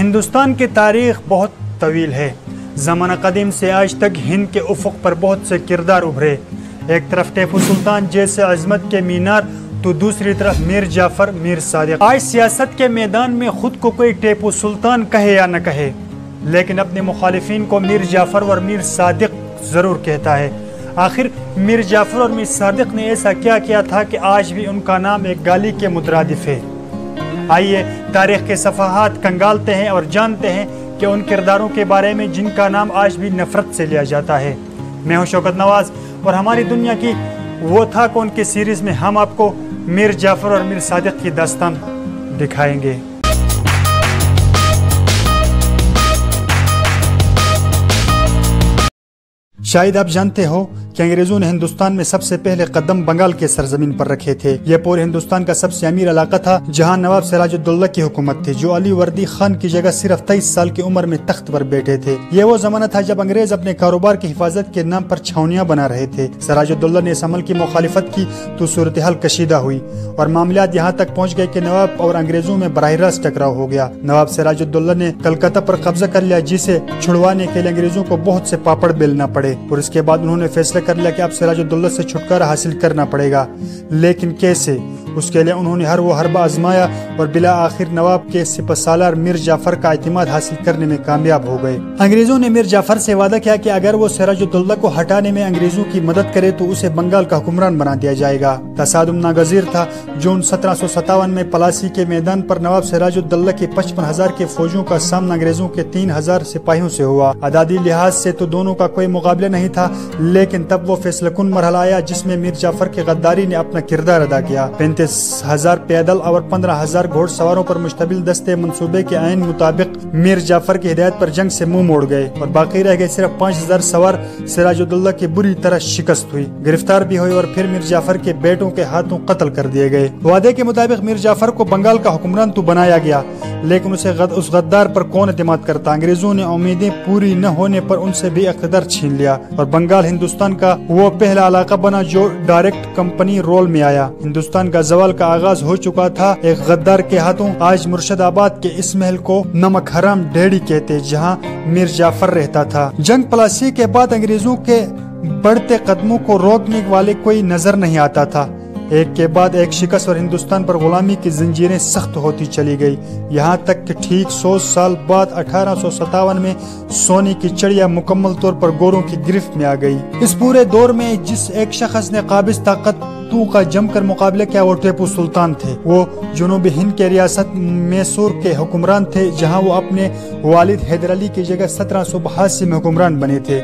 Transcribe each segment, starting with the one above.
ہندوستان کی تاریخ بہت طویل ہے۔ زمانہ قدیم سے آج تک ہند کے افق پر بہت سے کردار ابھرے۔ ایک طرف ٹیپو سلطان جیسے عظمت کے مینار تو دوسری طرف میر جعفر، میر صادق۔ آج سیاست کے میدان میں خود کو کوئی ٹیپو سلطان کہے یا نہ کہے، لیکن اپنے مخالفین کو میر جعفر اور میر صادق ضرور کہتا ہے۔ آخر میر جعفر اور میر صادق نے ایسا کیا کیا تھا کہ آج بھی ان کا نام ایک گالی کے مترادف ہے؟ آئیے تاریخ کے صفحات کنگالتے ہیں اور جانتے ہیں کہ ان کرداروں کے بارے میں جن کا نام آج بھی نفرت سے لیا جاتا ہے۔ میں ہوں شوکت نواز اور ہماری دنیا کی وہ تھا کون کی سیریز میں ہم آپ کو میر جعفر اور میر صادق کی داستان دکھائیں گے۔ شاید آپ جانتے ہو کہ انگریزوں نے ہندوستان میں سب سے پہلے قدم بنگال کے سرزمین پر رکھے تھے۔ یہ پورے ہندوستان کا سب سے امیر علاقہ تھا جہاں نواب سراج الدولہ کی حکومت تھی، جو علی وردی خان کی جگہ صرف 23 سال کی عمر میں تخت پر بیٹھے تھے۔ یہ وہ زمانہ تھا جب انگریز اپنے کاروبار کی حفاظت کے نام پر چھاونیاں بنا رہے تھے۔ سراج الدولہ نے اس عمل کی مخالفت کی تو صورتحال کشیدہ ہوئی اور معاملات یہاں تک پہنچ گئے کہ نواب اور انگریزوں میں براہ راست ٹکراؤ ہو گیا۔ نواب سراج الدولہ نے کلکتہ پر قبضہ کر لیا، جسے چھڑوانے کے لیے انگریزوں کو بہت سے پاپڑ بیلنا پڑے، اور اس کے بعد انہوں نے فیصلہ کر لیا کہ اب سراج الدولہ سے چھٹکارا حاصل کرنا پڑے گا، لیکن کیسے؟ اس کے لیے انہوں نے ہر وہ حربہ آزمایا اور بلا آخر نواب کے سپہ سالار میر جعفر کا اعتماد حاصل کرنے میں کامیاب ہو گئے۔ انگریزوں نے میر جعفر سے وعدہ کیا کہ اگر وہ سراج الدولہ کو ہٹانے میں انگریزوں کی مدد کرے تو اسے بنگال کا حکمران بنا دیا جائے گا۔ تصادم ناگزیر تھا۔ جون 1757 میں پلاسی کے میدان پر نواب سراج الدولہ کی 55,000 کے فوجوں کا سامنا انگریزوں کے 3,000 سپاہیوں سے ہوا۔ اعدادی لحاظ سے تو دونوں کا کوئی مقابلہ نہیں تھا، لیکن تب وہ فیصلہ کن مرحلہ آیا جس میں میر جعفر کی غداری نے اپنا کردار ادا کیا۔ 35,000 پیدل اور 15,000 گھوڑ سواروں پر مشتمل دستے منصوبے کے عین مطابق میر جعفر کی ہدایت پر جنگ سے منہ موڑ گئے اور باقی رہ گئے صرف 5,000 سوار۔ سراج الدولہ کی بری طرح شکست ہوئی، گرفتار بھی ہوئے اور پھر میر جعفر کے بیٹوں کے ہاتھوں قتل کر دیے گئے۔ وعدے کے مطابق میر جعفر کو بنگال کا حکمران تو بنایا گیا، لیکن اس غدار پر کون اعتماد کرتا؟ انگریزوں نے امیدیں پوری نہ ہونے پر ان سے بھی اقتدار چھین لیا اور بنگال ہندوستان کا وہ پہلا علاقہ بنا جو ڈائریکٹ کمپنی رول میں آیا۔ ہندوستان کا زوال کا آغاز ہو چکا تھا ایک غدار کے ہاتھوں۔ آج مرشد آباد کے اس محل کو نمک حرام ڈیڑھی کہتے، جہاں میر جعفر رہتا تھا۔ جنگ پلاسی کے بعد انگریزوں کے بڑھتے قدموں کو روکنے والے کوئی نظر نہیں آتا تھا۔ ایک کے بعد ایک شکست اور ہندوستان پر غلامی کی زنجیریں سخت ہوتی چلی گئی، یہاں تک کہ ٹھیک 100 سال بعد 1857 میں سونے کی چڑیا مکمل طور پر گوروں کی گرفت میں آ گئی۔ اس پورے دور میں جس ایک شخص نے قابض طاقتوں کا جم کر مقابلہ کیا وہ ٹیپو سلطان تھے۔ وہ جنوبی ہند کے ریاست میسور کے حکمران تھے، جہاں وہ اپنے والد حیدر علی کی جگہ 1782 میں حکمران بنے تھے۔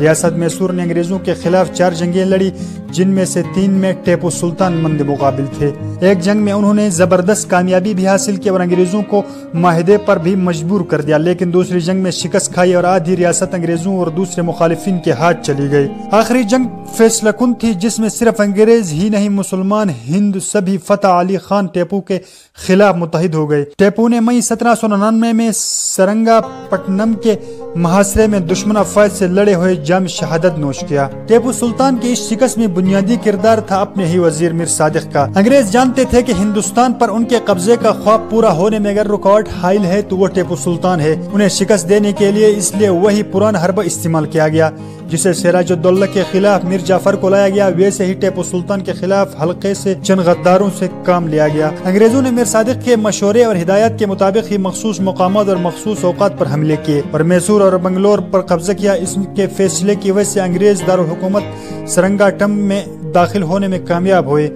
ریاست میسور نے انگریزوں کے خلاف 4 جنگیں لڑی، جن میں سے 3 میں ٹیپو سلطان مند مقابل تھے۔ ایک جنگ میں انہوں نے زبردست کامیابی بھی حاصل کی اور انگریزوں کو معاہدے پر بھی مجبور کر دیا، لیکن دوسری جنگ میں شکست کھائی اور آدھی ریاست انگریزوں اور دوسرے مخالفین کے ہاتھ چلی گئی۔ آخری جنگ فیصلہ کن تھی، جس میں صرف انگریز ہی نہیں مسلمان ہند سبھی فتح علی خان ٹیپو کے خلاف متحد ہو گئے۔ ٹیپو نے مئی 1799 میں سرنگا پٹنم کے محاصرے میں دشمن افواج سے لڑے ہوئے جام شہادت نوش کیا۔ ٹیپو سلطان کی اس شکست میں بنیادی کردار تھا اپنے ہی وزیر میر صادق کا۔ انگریز جانتے تھے کہ ہندوستان پر ان کے قبضے کا خواب پورا ہونے میں اگر رکاوٹ حائل ہے تو وہ ٹیپو سلطان ہے۔ انہیں شکست دینے کے لیے اس لیے وہی پرانا حربہ استعمال کیا گیا جسے سراج الدولہ کے خلاف میر جعفر کو لایا گیا، ویسے ہی ٹیپو سلطان کے خلاف حلقے سے چند غداروں سے کام لیا گیا۔ انگریزوں نے میر صادق کے مشورے اور ہدایات کے مطابق ہی مخصوص مقامات اور مخصوص اوقات پر حملے کیے اور میسور اور بنگلور پر قبضہ کیا۔ اس کے فیصلے کی وجہ سے انگریز دارالحکومت سرنگاٹم میں داخل ہونے میں کامیاب ہوئے۔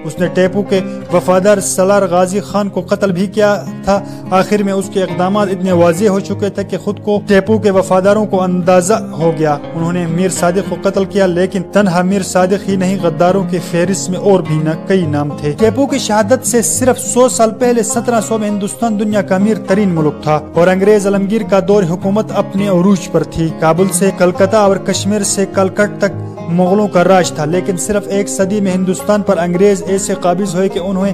اس نے ٹیپو کے وفادار سالار غازی خان کو قتل بھی کیا تھا۔ آخر میں اس کے اقدامات اتنے واضح ہو چکے تھے کہ خود کو ٹیپو کے وفاداروں کو اندازہ ہو گیا۔ انہوں نے میر صادق کو قتل کیا، لیکن تنہا میر صادق ہی نہیں، غداروں کے فہرست میں اور بھی کئی نام تھے۔ ٹیپو کی شہادت سے صرف 100 سال پہلے 1700 میں ہندوستان دنیا کا امیر ترین ملک تھا اور انگریز عالمگیر کا دور حکومت اپنے عروج پر تھی۔ کابل سے کلکتہ اور کشمیر سے کلکٹ تک مغلوں کا راج تھا، لیکن صرف ایک صدی میں ہندوستان پر انگریز ایسے قابض ہوئے کہ انہیں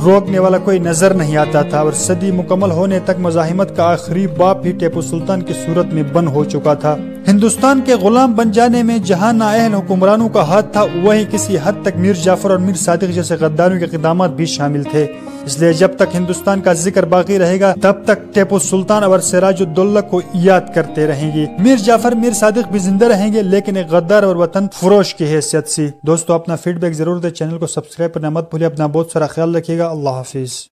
روکنے والا کوئی نظر نہیں آتا تھا، اور صدی مکمل ہونے تک مزاحمت کا آخری باپ ہی ٹیپو سلطان کی صورت میں بند ہو چکا تھا۔ ہندوستان کے غلام بن جانے میں جہاں نااہل حکمرانوں کا ہاتھ تھا، وہیں کسی حد تک میر جعفر اور میر صادق جیسے غداروں کے اقدامات بھی شامل تھے۔ اس لیے جب تک ہندوستان کا ذکر باقی رہے گا تب تک ٹیپو سلطان اور سراج الدولہ کو یاد کرتے رہیں گے۔ میر جعفر میر صادق بھی زندہ رہیں گے لیکن ایک غدار اور وطن فروش کی حیثیت سے۔ دوستو اپنا فیڈ بیک ضرور دے، چینل کو سبسکرائب کرنا مت بھولے، اپنا بہت سارا خیال رکھیے گا۔ اللہ حافظ۔